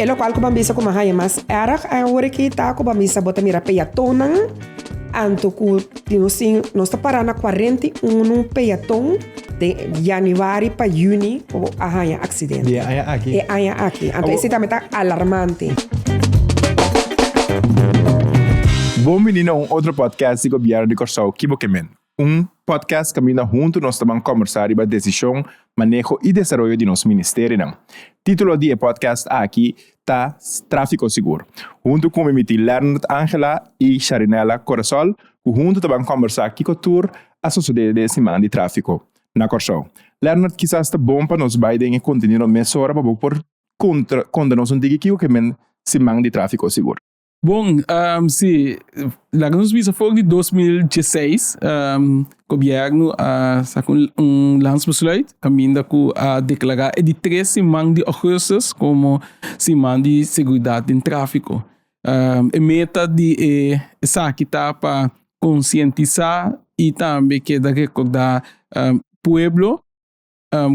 lo qual ko bambisa ko mahaya mas era ore kita ko bambisa bota mira peatonan anto ku tinosin nós está parando 41 peatão de januari para juni ko ahaya acidente. E aí aqui. Então esse também tá alarmante. Bom menino, outro podcast do governo de Corasol, Kibokemen. Podcast que caminha junto, nós também conversar sobre a decisão, maneho e desenvolvimento de nosso ministério. Título do podcast aqui está Tráfiko Seguro. Junto com o Lernnerth Angela e Chalrinela Corasol, junto também conversar aqui com o tour a sociedade de semana de tráfico na Corasol. Lernnerth quizás está bom para nós Biden e continuar mesora para por contra nós diga que semana de tráfico seguro. Bom, sim, lá nos visa foi de 2016, o governo sacou lançamento caminha com a declarar de 3 semanas de agosto como semana de segurança em tráfico. A meta de essa que está para conscientizar e também que da recordar pueblo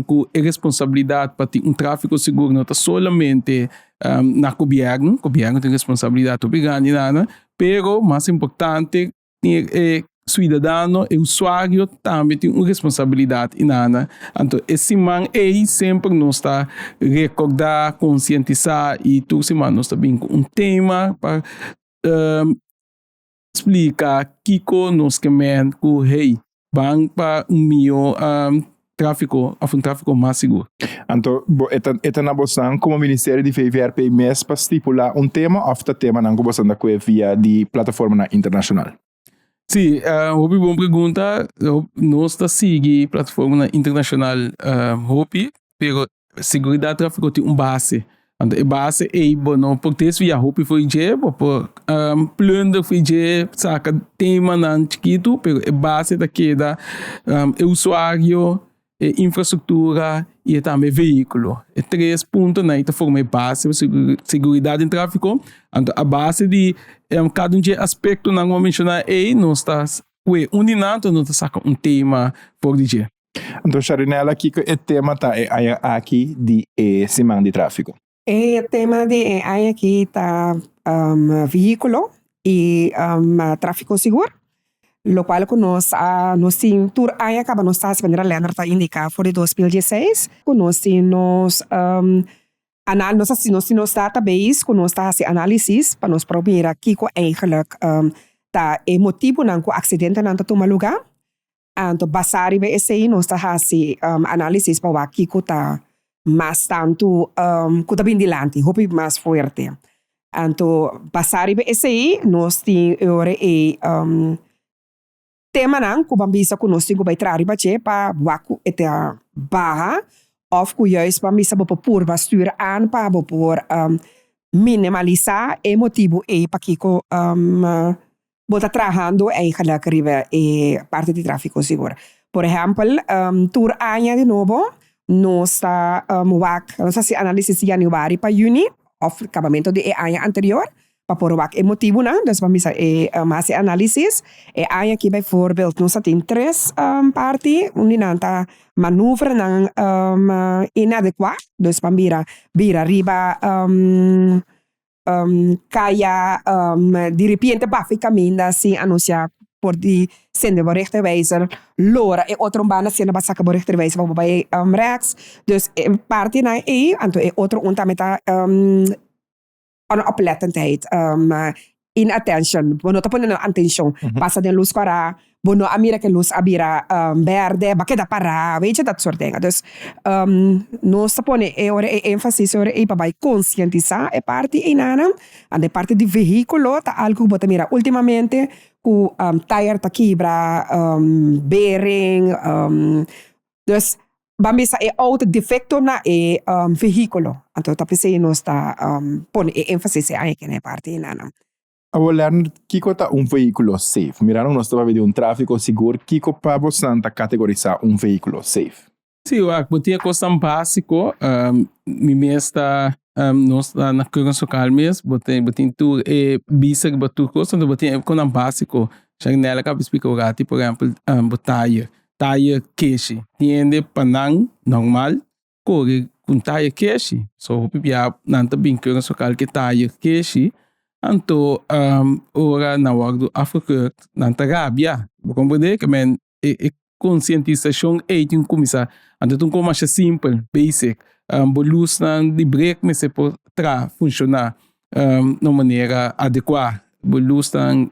com a responsabilidade para ter tráfico seguro não está solamente na governo tem responsabilidade grande, pero mais importante, cidadão e usuário também tem uma responsabilidade. Então, esse man sempre nos está recordar, conscientizar e toda semana nós está bem com um tema para explicar que nós queremos que hey, vamos para melhor tráfico mais seguro. Então, é na bolsa como Ministério de VVRP mês para estipular um tema ou o tema não bolsa da via de plataforma internacional. Sim, uma boa pergunta. Nós está seguindo plataforma internacional pero segurança tráfico tem base. Então, a base é bom, porque esse via hopi foi je, por plano foi je, saca tema não chiquito, pero a base daqui da usuário infraestrutura e também veículo. 3 pontos na ita forma base de segurança em tráfego. Então, a base de cada aspecto não vou mencionar aí, nós está uninato, nós está com tema por dia. Então, Chalrinela, que o tema tá aqui de semana de tráfego. O tema de aqui tá veículo e tráfego seguro. Lo qual nós tour aí acaba nós está a Lernnerth indica for 2016 nós nós database nós está a análise para nós probeer aqui com eigenlijk tá motivo não com acidente não toma lugar então basari be esse nós está a análise para aqui com tá mais tanto com tá bem dilante hope mais forte então basari be esse nós tem tema não que bambisa conosco vai trazer para waku ete barra of que juist bambisa para pôr bastura aan para pôr minimalizar o motivo para que bota trabalhando eigenlijk riba parte de tráfico seguro. Por exemplo, tour año de novo nós está nós se análise de januari para juni of acabamento de año anterior para pôr o motivo não, dus vamos a mais análises aí aqui bijvoorbeeld nós temos 3 partes nanta manoeuvre não inadequado dus vamos vira riba kaya de repente bafi caminha assim anunciar por de sende berichtenwijzer lora outro bana sende basaka berichtenwijzer van bij rechts dus parte na en to outro tameta aan oplettendheid, inattention, bono tapon na attention, passa de luz para, bono amira que luz abira verde, bakeda para, weet je dat soort dingen. Dus nós tapon ênfase sobre para conscientizar parte inana, and de parte de veículo ta algo bota mira ultimamente ku tire ta quebra, bearing, dus bambisa auto defecto na veículo. Então, tá pensando nós tá põe ênfase aí que na parte nana. Ao Lernnerth, Kiko tá veículo safe. Mirando nós estava vendo tráfego seguro, Kiko para você categorizar veículo safe. Sim, eu botinha coisa básico, me mesta nós na curso calmes, botinha tu bisa que botu coisa, então botinha com básico. Chalrinela acaba explicar por exemplo, botaia tire queixe, tiende panang normal, corre com taia keshi. So, pipia, nanta binkura so kalke taia keshi. Anto, ora na wagdo afgekeukt, nanta rabia. Compreende? Que men, conscientização é um começar. Anto, como mais simples, basic. Bolus nan de break me se por funcionar de maneira adequada. Bolus nan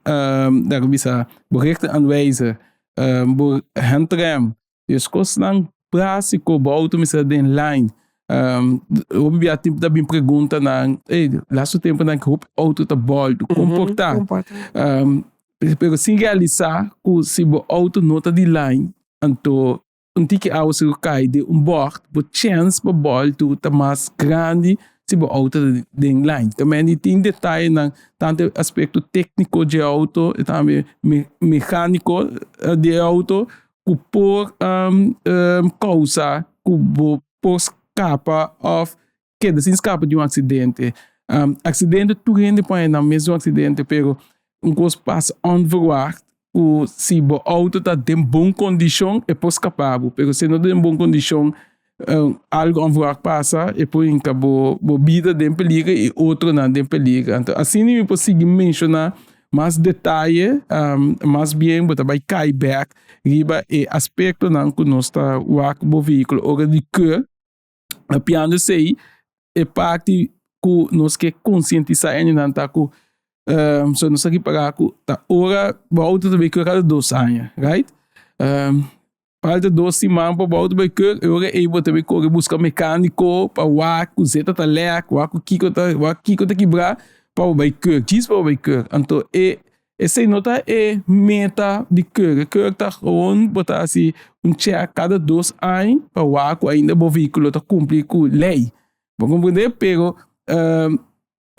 daar bisa berichten aanwijzen, handrem. Dus kost nan prático, bo auto me se den line. Obvia tempo da bem pergunta nan, lasso tempo nan que auto tá bol, tu comportar. Pero sem realizar que se bo auto nota de line, anto tique ao se cai de bord, bo chance bo bol tu tá mais grande se bo auto de line. Também tem detalhe nan tanto aspecto técnico de auto e também mecânico de auto que por causa que bo por escapa of que se escapa de acidente. Acidente tu rende põe na mesmo acidente, pero coisa passa onverwacht. Se o auto está em boa condição, é por escapar. Mas se não está em boa condição, algo onverwacht passa, e por acabou a vida em perigo e outro não em perigo. Então, assim, eu posso mencionar mais detalhes, mais bem, mas também cai back, riba e aspecto não que nós está o veículo, ora de que, a piano sei, é parte que nós quer conscientizar ainda não está com so nós aqui para tá ora o auto também que cada 2 anos, right? Falta 2 semanas para o auto vai que ora vou também correr buscar mecânico para o arco zeta tá leque, o arco kiko tá quebrar para o vai que diz para o vai que então essa nota é meta de que tá on botar assim check cada 2 anos para o arco ainda o veículo tá cumprir com lei. Vamos compreender, pero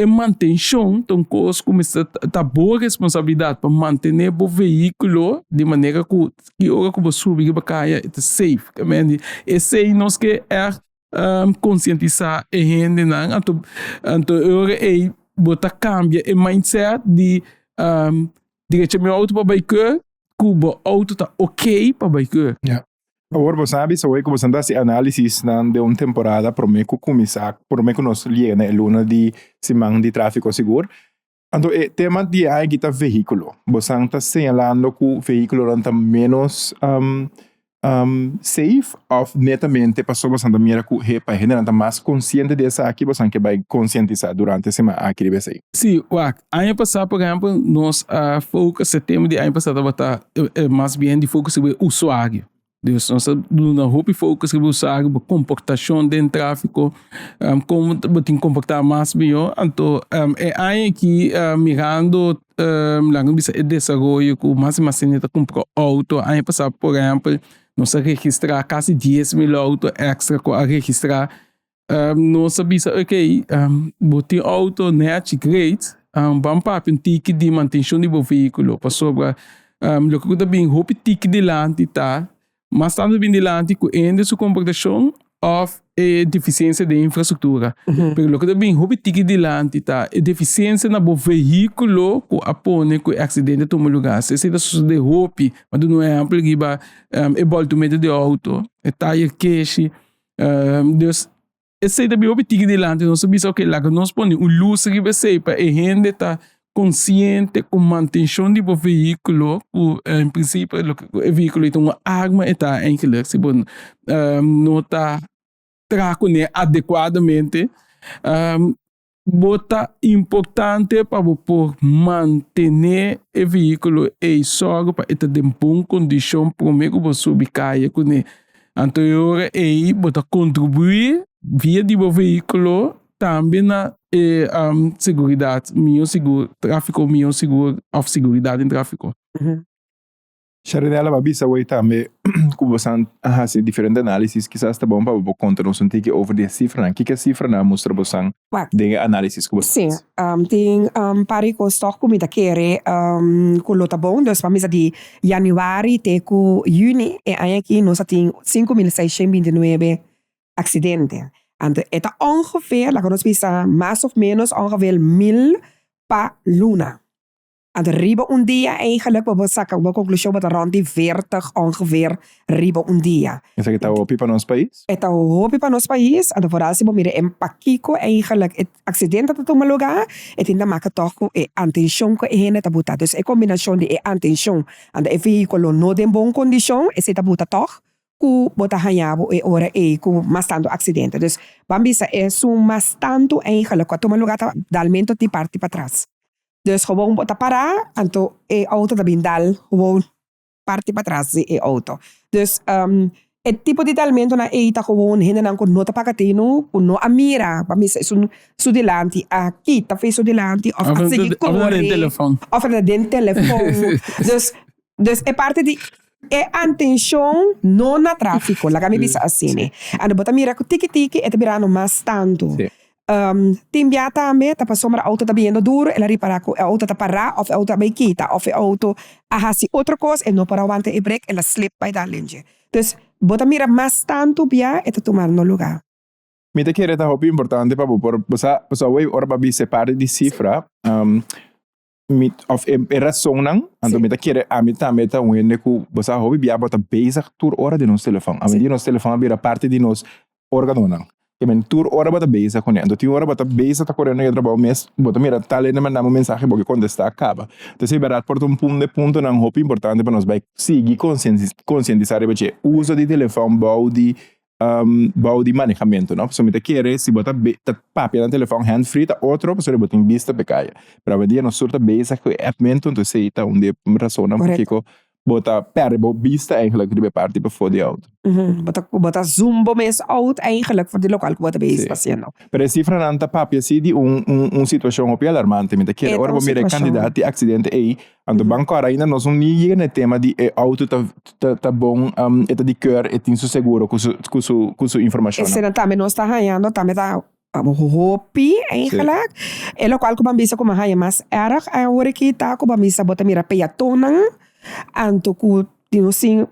e manutenção, então, começa a boa responsabilidade para manter o veículo de maneira que hora que você subir para caia é safe. Esse aí nós que é conscientizar a gente, então hora é botar cambia o mindset de direcionar meu auto para biker, que o auto está ok para biker. Yeah. Agora, você sabe, se eu começar a fazer análise de uma temporada, por mim que nós liga na luna de semana de tráfego seguro. Então, o tema de aí que está veículo. Você está señalando que o veículo está menos safe ou netamente passou bastante mira que a gente está mais consciente dessa aqui, você que vai conscientizar durante a semana aqui de vez. Sim, ano passado, por exemplo, nós focus setembro de ano passado está mais bem de focus sobre o usuário. Dus nós na roupa focus sobre usar a comportação dentro do tráfego, como tem que comportar mais melhor. Então, é aí que mirando lá no desenvolvimento que mais e mais gente compra auto. Ano passado, por exemplo, nós registrar quase 10 mil autos extra a registrar. Nós sabemos, ok, botar auto net great, vamos para um ticket de manutenção do veículo. Para sobre, o que também roupa ticket de lá, tá? Mas tanto bem delante que ainda sua comportação of deficiência de infraestrutura. Porque o que também houve ticket delante tá deficiência na bo veículo que apone que acidente toma lugar. Se é de roupa, mas não é amplo que ba boltomento de auto, é tire cash. Dus esse também houve ticket delante, nós sabemos que lá que nós põe luz que vai ser para a gente tá consciente com manutenção do veículo, em princípio, o veículo tem uma arma e está eigenlijk, se não está trabalhando adequadamente, bota importante para manter o veículo e sorgo para estar em boa condição para o meio que subir caia com ele. Então, aí bota contribuir via do veículo também na seguridade, tráfego, of seguridade em tráfego. Chalrinela, babisa, hoje também, como você faz diferentes análises, quizás está bom para você contar-nos um pouco sobre a cifra. Que cifra mostra você de análises que você faz? Sim, tem pari com stock comida querer com lota bom, dus para mim de januário até com junho, e aí aqui nós temos 5.629 acidentes. Então, é ongeveer, laat ons zeggen, mais of menos ongeveer 1.000 per luna. En de riba un dia eigenlijk, we conclusie dat rond die 40 ongeveer riba un dia. Is dat het op para ons país? Het hoop para ons país, en vooral si mire en Paquico eigenlijk het accident dat het lugar, het in de maken toch attention ko heen te buta. Dus een combinatie de attention en de vehiculo no de bon condition, is het buta toch? Ku bota hanyabo ora ku mas tanto accidente. Dus bambisa mas tanto eigenlijk wat lugar dalmento die parti para trás. Dus gewoon bota parar, en to auto da bindal gewoon parti para trás de auto. Dus het tipo de talmento na eita gewoon hinnen dan kon nota pakatino, kon no amira, bambisa su dilanti, a kita fe su dilanti of a sigi corre, of a den telefoon. Dus e parte di attention non na traffico, la kami bisa asine. Ano bota mira ko tiki et birano mas tanto. Sí. Timbiata me ta pasomra auto ta viendo duro e la ripara ko auto ta para of auto by kita of auto ahasi outra coisa e no para aguante e break e la slip by da linje. Dus bota mira mas tanto bia et tomar no lugar. Me te quiere ta hopi importante pa por posa we ora babi separe di cifra of razonang ando me te quiere a meta wende ku posa hopi bia bota bezig tour ora de nos telefone. A di nos telefone bira parte di nos organonang. E men tour ora bota bezig con ando ti ora bota bezig ta correndo e trabalho mes bota mira tale ne mandamos mensagem porque quando está acaba. Então se berat por ponto não hopi importante para nós vai seguir conscientizar porque uso de telefone bau de manejamento, não? Pessoa me te quer se bota papel no telefone hand free ta outro pessoa bota em vista pecaia. Para ver dia no surta bezig com appmento então se tá onde razão porque bota perbo vista eigenlijk de parte para voor die auto. Bota zumbo mes out eigenlijk voor die lokaal bota bezig passeando. Pero si frananta papia si di un situação op alarmante me te quer ora bo mire candidato di accidente aí ando banco ainda nós não ninguém no tema de auto tá bom eta di cœur et in su seguro com su informação. Esse não também nós tá ganhando também tá hopi eigenlijk. E lokaal ko bambisa ko mahaya mas erg agora que tá ko bambisa bota mira peatonan anto ku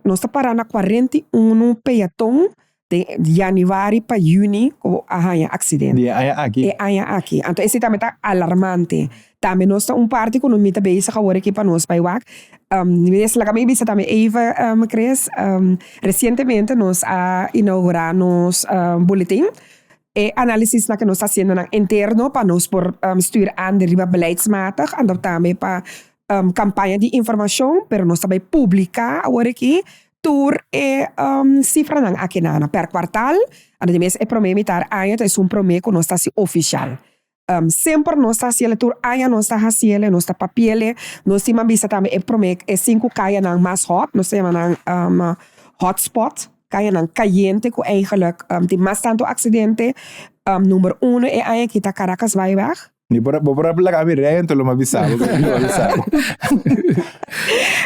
nós tá parando 41 peatão de januari para juni ko ahaya accidente. De aya aqui. Então esse também tá alarmante. Também nós tá parte com mita beisa agora que para nós vai wak. Nesse laga me bisa também Eva Cres recentemente nós inaugurar nos boletim e análisis na que nós está fazendo na interno para nós por stuur aan de riba beleidsmatig en dat também para campanha de informação, pero nós também publicar agora aqui tour cifra nang aqui na per quartal, and de mes é promemitar aia, é promê que nós está se oficial. Sempre nós está se tour aia, nós está haciele, nós está papiele, nós temos vista também é promê é 5 caia nang mais hot, nós temos nang hotspot, caia nang caliente que eigenlijk de mais tanto acidente, número 1 é aia que tá Caracas vai weg. Ni por la camera então lo avisava.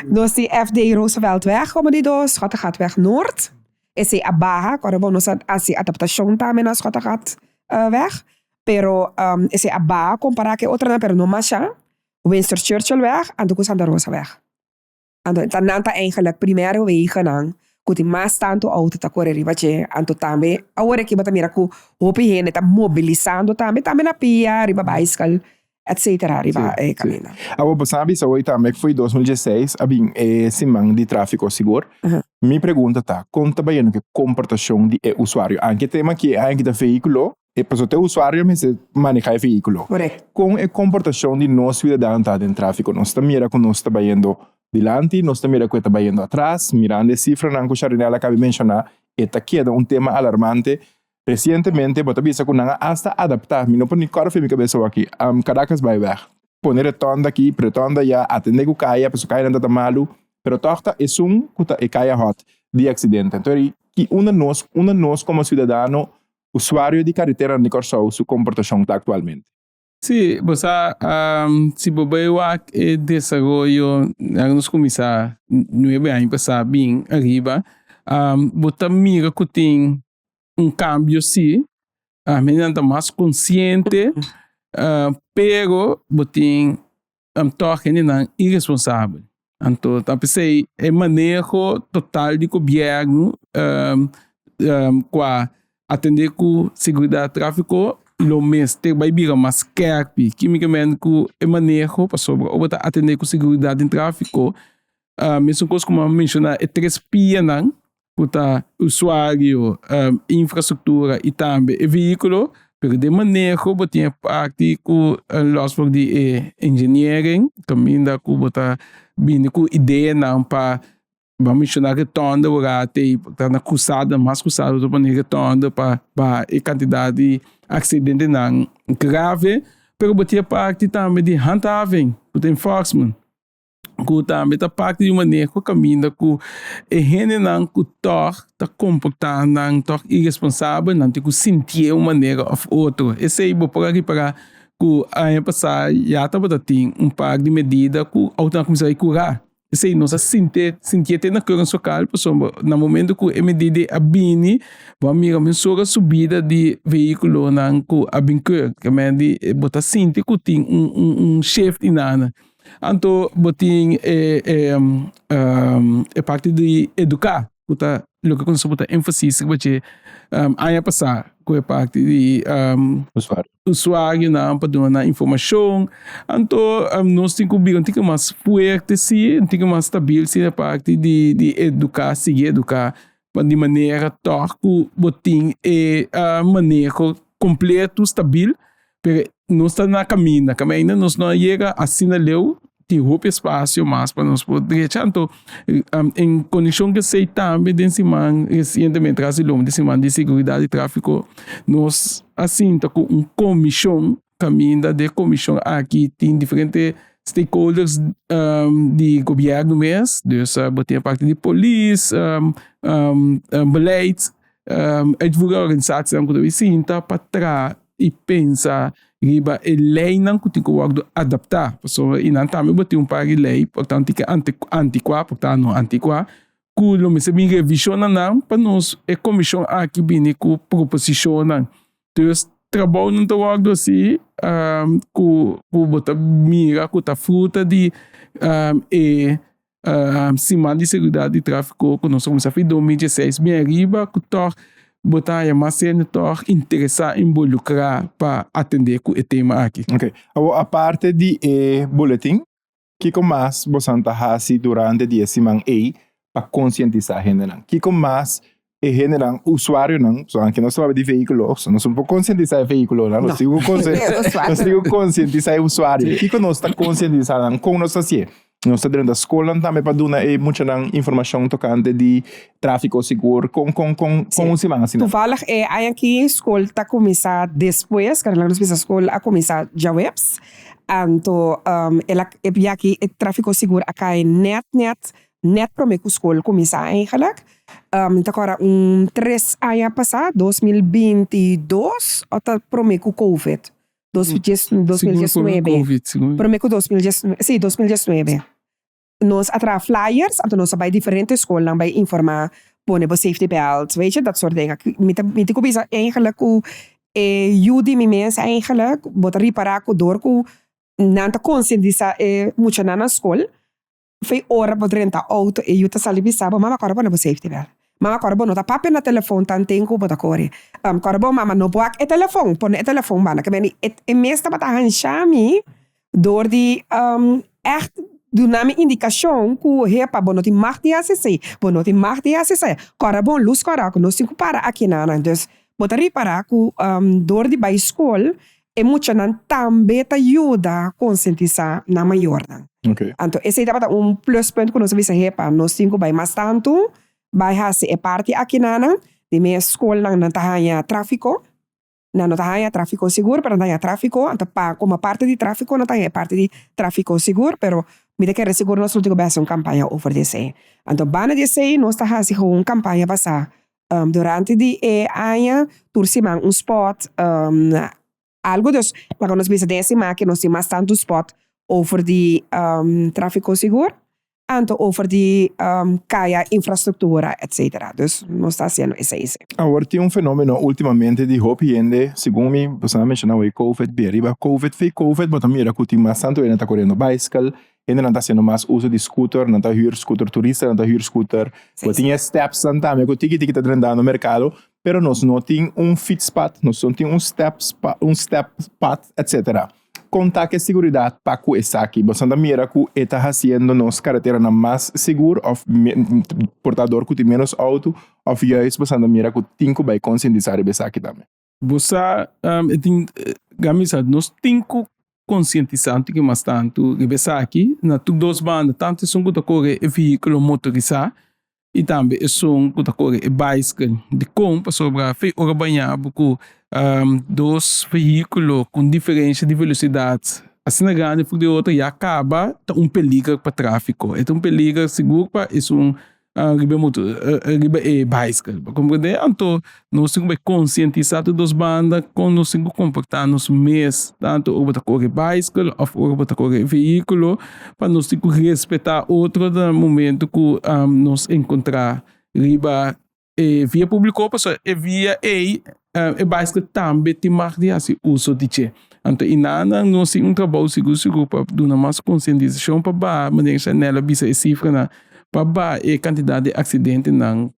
Nós die FD Rooseveltweg komen die door, Schotten gaat weg Noord. Is die abaha, quando nós assim adaptação também na Schotten gaat weg. Pero is die abaha comparar que outra pero no masha. Winston Churchill weg en de Santa Rosa weg. En dan nanta eigenlijk primaire wegen dan. Kuti mas tanto auto ta correr ribache anto tambe agora que bata mira ku hopi hene ta mobilizando tambe na pia riba bicycle etc riba caminho. Abo pasabi sa oi tambe foi 2016 abin simang di tráfiko sigur. Mi pergunta tá conta bem que comportação de usuário anche tema que anche da veículo e para o teu usuário mas manejar o veículo. Correto. Com a comportação de nós cidadãos tá dentro tráfiko nós também era com nós trabalhando dilante, nós também está trabalhando atrás, mirando a cifra, não que Chalrinela acaba de mencionar, está queda tema alarmante. Recentemente, bota vista que não hasta adaptar, não pode nem cara minha cabeça aqui, Caracas vai ver, poner retonda aqui, pretenda já atender o caia, pessoa caia não está malu, pero tosta é que caia hot de acidente. Então, que nós como cidadão, usuário de carretera de Corasol, sua comportação está atualmente. Sí, pues si bobewa el desarrollo, nos comienza 9 años pasar bien arriba, bota mira que tem cambio sí, mediante más consciente, pero botin toque não irresponsável. Então, pensei é manejo total de governo, com atender com seguridade tráfico lo mestre vai biga mas kerpi quimicamente ku e manejo para sobre ou bota atender com seguridade em tráfego mesmo coisa como mencionar é 3 P não puta usuário infraestrutura e também e veículo pero de manejo botinha parte com los de engineering caminho com bota vindo com ideia não para vamos mencionar retorno do rate tá na cusada mais cusada do maneira retorno para a quantidade de acidente não grave pero botinha parte também de handhaving do enforcement ku também tá parte de manejo caminho com e gente não ku tor tá comportar não tor irresponsável não tem ku sentir uma maneira of outro esse aí vou por aqui para ku a passar já tá botating par de medida ku auto começar a curar esse aí nossa sentir ter na segurança local pessoal no momento que a medida abini vamos mirar mensura subida de veículo não ku abincur que mende botar sentir que tem shift inana anto botin parte de educar puta lo que consigo botar ênfase que aí passar com a parte de usuário não para dar informação anto nós temos que ter mais forte sim tem mais estável sim a parte de educar seguir educar de maneira torque botin manejo completo estável pero não está na caminho ainda nós não chega assim na leu tem roupa espaço mais para nós poder então em conexão que sei também desse man recentemente trazendo desse man de seguridade e tráfego nós assim tá com comissão caminho de comissão aqui tem diferentes stakeholders de governo mesmo dus botem a parte de polícia beleid advogado organização que assim tá para trás e pensa riba e lei não que tem que adaptar pessoa e não também botar par de lei portanto que antiqua portanto não antiqua que lo me se bem revisiona não para nós é comissão aqui bem com proposição não então trabalho não tá assim que botar mira que tá fruta de semana de seguridade e tráfego que nós começamos a fazer em 2016 bem riba que tá botar a mais senator interessar involucrar para atender com o tema aqui. Ok. A parte de boletim, que mais você está durante a semana para conscientizar a gente não? Que mais a gente não usuário não, só que nós sabemos de veículos, nós não podemos conscientizar o veículo não, nós temos que conscientizar o usuário. Que nós está conscientizando com nós assim? Nós estamos dentro da escola também para dar muita informação tocante de tráfego seguro com o semana assim. Toevallig aqui a escola está começar depois, quando nós a escola a começar já webs, então ela aqui o tráfego seguro aqui net para a escola começar eigenlijk. Então agora 3 anos passado 2022 até para o COVID. 2019. Prometo 2019. Sim, 2019. Nós atrás flyers, então nós vai diferentes escolas bij informar, pôr para safety belts, weet je, dat soort dingen. Met ik is eigenlijk jullie me mensen eigenlijk, wat reparar door ku nanta conscientizar mucha na escola. Foi hora para renta auto e juta salibi sabo, mama corre para safety belt. Mama corbo no ta papi na telefone tan tengo bota corre. Corbo mama no boak e telefone, pon e telefone bana. Kemeni e meesta batahan chami door die echt dynamic indicação ku hepa bonoti marti assese. Bonoti marti assese. Corbo luz corako no cinco para aqui nana. Dus bota reparar ku door die bij school e mucha nan tambe ta ajuda conscientizar na maior nan. Okay. Então esse é pluspunt que nós visa hepa no cinco by mais tanto. Bij hasi e parte aqui nana de minha escola não tahanya tráfico não tahanya tráfico seguro pero tahanya tráfico então como parte de tráfico não tahanya parte de tráfico seguro pero me de que seguro nós último bem campanha over desse então bana desse nós tahasi com campanha passar durante de ano tursimang spot algo dos para nós bisa desse que nós temos tanto spot over de tráfico seguro anto over die kaya infraestructura, etc. Dus nós está sendo isso. Agora tem fenômeno ultimamente de hope gente, segundo você mencionou o COVID, beriba COVID, foi COVID, mas também era que tem mais tanto ainda está correndo bicycle, ainda não está sendo mais uso de scooter, não está huir scooter turista, não está huir scooter, mas tinha steps também, que está andando no mercado, pero nós não tem fit spot, nós não tem step path, etc. Contar que seguridade para que essa aqui, você mira que está fazendo nossa carretera na mais seguro, ou portador que tem menos auto, ou juist você mira que tem que conscientizar essa aqui também. Você tem gamisa nós tem que conscientizar que mais tanto que essa aqui na tudo duas bandas tanto são que corre veículo motorizado e também são que corre bicycle de compra sobre a fei ora banhar porque dois veículos com diferença de velocidade assim na grande porque de outra e acaba peligro para tráfego é peligro seguro para riba motor riba bicycle para compreender então nós temos que conscientizar todas as bandas com nós temos que comportar-nos mesmo tanto o para correr bicycle ou o para correr veículo para nós temos que respeitar outro no momento que nós encontrar riba via público pessoal via bicycle também tem mais de assim uso de che então inana nós temos trabalho seguro para dar mais conscientização para maneira Chanela bisa e cifra na para a quantidade de acidentes na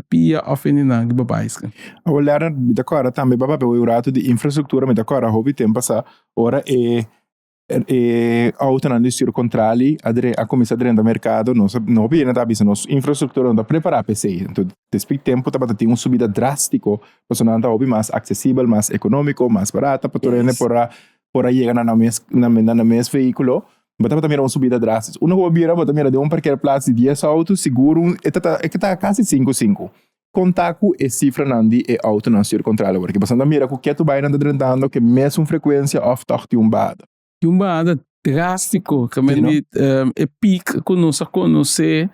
pia ou na bicycle. O Lernnerth, me decora também para o rato de infraestrutura, me decora hobby tempo essa hora auto na indústria controle a começar dentro do mercado não viene da bisa nos infraestrutura não preparar para isso então depois tempo tá para ter uma subida drástico para não tá hobby mais acessível mais econômico mais barata para tornar por aí chegar na mesmo veículo. Bota também uma subida drástica. Uma bobeira, bota também de parqueiro place de 10 autos, seguro, está quase 5-5. Contar com a cifra nandi e auto não ser controle, porque você não mira que tu vai andando trentando que mesmo frequência of de bada. De bada drástico, que é pico que nós conhece,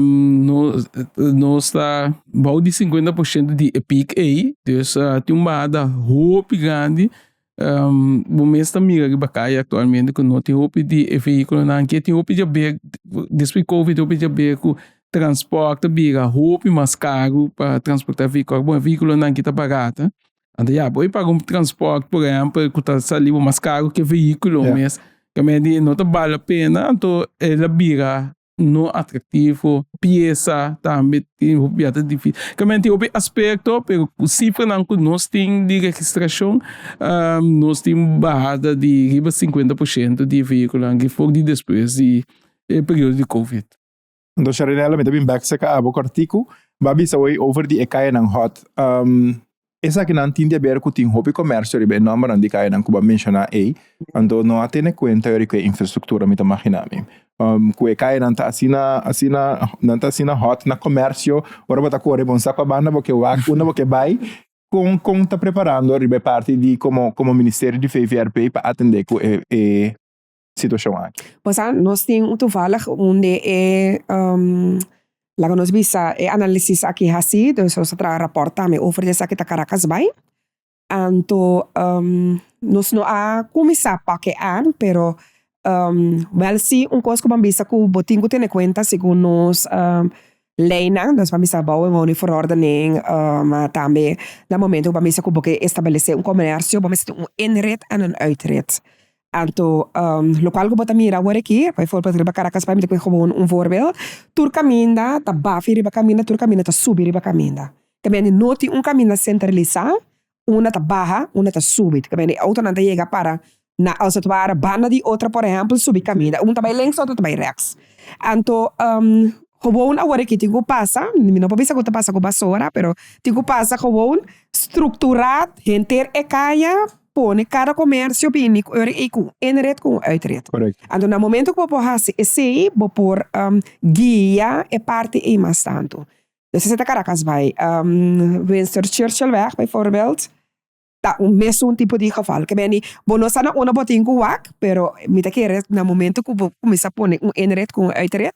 nós está bom de 50% de pico aí, então de bada roupa grande. O mês da mira que bacai atualmente que não tem roupa de veículo não que tem roupa de beco depois Covid roupa de beco transporte biga roupa mais caro para transportar veículo não que tá barata então já boi para transporte por exemplo que tá salindo mais caro que veículo mas que não tá vale a pena então ela biga não atrativo peça também tem roupa difícil também tem outro aspecto pero cifra não que nós tem de registração nós tem barrada de riba 50% de veículo que foi de depois de período de Covid. Então Chalrinela me também back seca abo artigo babi sa way over de ekaya ng hot essa que não tem de ver com tem hobby comércio riba number não de kaya ng kuba mencionar aí então não atene conta eu que infraestrutura me tá imaginando que kaya não tá assina hot na comércio ora bota corre bom saco a banda porque porque vai com tá preparando riba parte de como Ministerio di Tráfiko para atender com situação aqui. Pois nós temos toevallig onde lá nós bisa analisis aqui assim, então nós tra rapporta me over dessa que tá Caracas vai. Então nós não a começar para que pero well sim coisa que bisa que botinho tem conta segundo nós leina, nós vamos bouwen woning verordening, maar também no momento vamos que estabelecer comércio, vamos ter inrit en uitrit. Então, local que bota mira agora aqui, bijvoorbeeld riba Caracas, para mim tem gewoon voorbeeld. Tur caminda, tá bafi riba caminda, tur caminda tá subir riba caminda. Também não tem caminda centralizado, uma tá barra, uma tá subir. Também auto não chega para na als het ware banda die outra, por exemplo, subir caminda. Um tá bij links, outro tá bij rechts. Então, gewoon agora aqui tem que passar, não pode pensar que passa com vassoura, pero tem que passar gewoon estruturado, gente e caia, põe cada comércio bem com inrit com uitrit. Então, no momento que eu vou fazer esse, vou pôr guia e parte e mais tanto. Dus ze zitten Caracas vai. Winston Churchillweg bijvoorbeeld. Dat mesmo tipo de geval. Que bem, não está na uma botinha com wak, pero me tá querendo no momento que eu começar a pôr inrit com uitrit.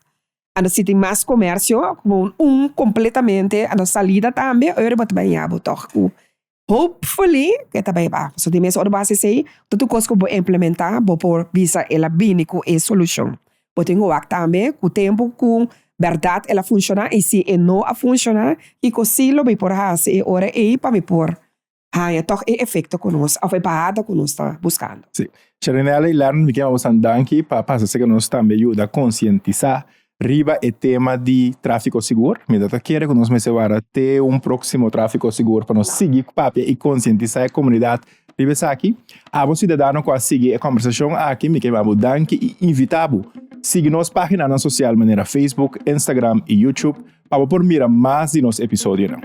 En se tem mais comércio, gewoon completamente, a salida também, eu vou trabalhar, toch? Hopefully, que também vai. Se tem mais outra base aí, tudo coisa que eu vou implementar, vou por visa ela bem com a solução. Vou ter um também, com o tempo, com verdade, ela funciona, e se não a funcionar, e com silo, vai por fazer hora aí, para me pôr. Toch é efeito conosco, ou foi parada que nós está buscando. Sim. Chalrinela e Lernnerth, me quero usar danke para passar que nós também ajuda a conscientizar riba é tema de tráfiko sigur. Me dá querer que nós vai ter próximo tráfiko sigur para nós seguir com papel e conscientizar a comunidade riba aqui. Você cidadão que seguir a conversação aqui, me queima danke e invitado. Siga nossa página na social maneira Facebook, Instagram e YouTube para por mirar mais de nosso episódio.